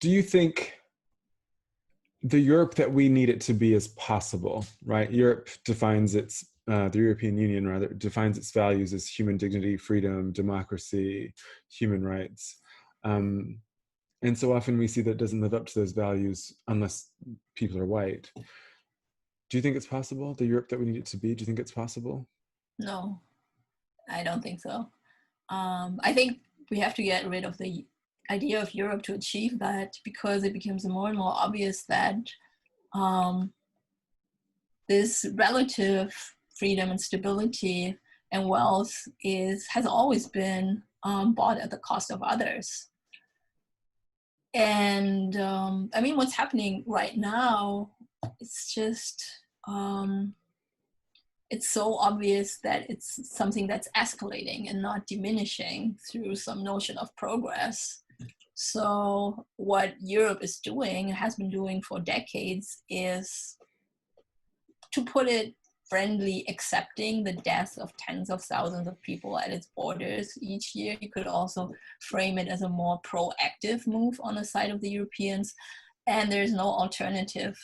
do you think the Europe that we need it to be is possible, right? Europe defines its, the European Union rather, defines its values as human dignity, freedom, democracy, human rights. Um, and so often we see that it doesn't live up to those values unless people are white. Do you think it's possible, the Europe that we need it to be? Do you think it's possible? No, I don't think so. I think we have to get rid of the idea of Europe to achieve that, because it becomes more and more obvious that um, this relative freedom and stability and wealth has always been bought at the cost of others. And I mean, what's happening right now, it's just, it's so obvious that it's something that's escalating and not diminishing through some notion of progress. So what Europe is doing, has been doing for decades, is, to put it friendly, accepting the death of tens of thousands of people at its borders each year. You could also frame it as a more proactive move on the side of the Europeans. And there's no alternative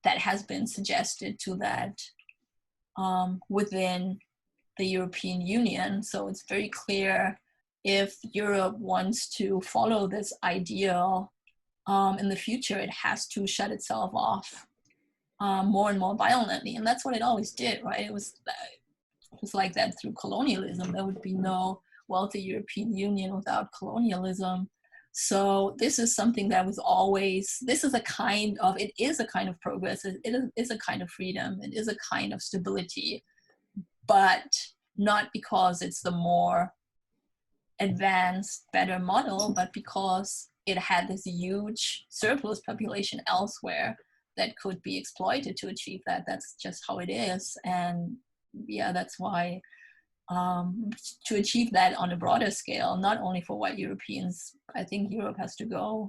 that has been suggested to that within the European Union. So it's very clear, if Europe wants to follow this ideal in the future, it has to shut itself off more and more violently. And that's what it always did, right? It was like that through colonialism. There would be no wealthy European Union without colonialism. So this is something that was always, this is a kind of, it is a kind of progress, it is a kind of freedom, it is a kind of stability, but not because it's the more advanced, better model, but because it had this huge surplus population elsewhere that could be exploited to achieve that. That's just how it is. And yeah, that's why to achieve that on a broader scale, not only for white Europeans, I think Europe has to go.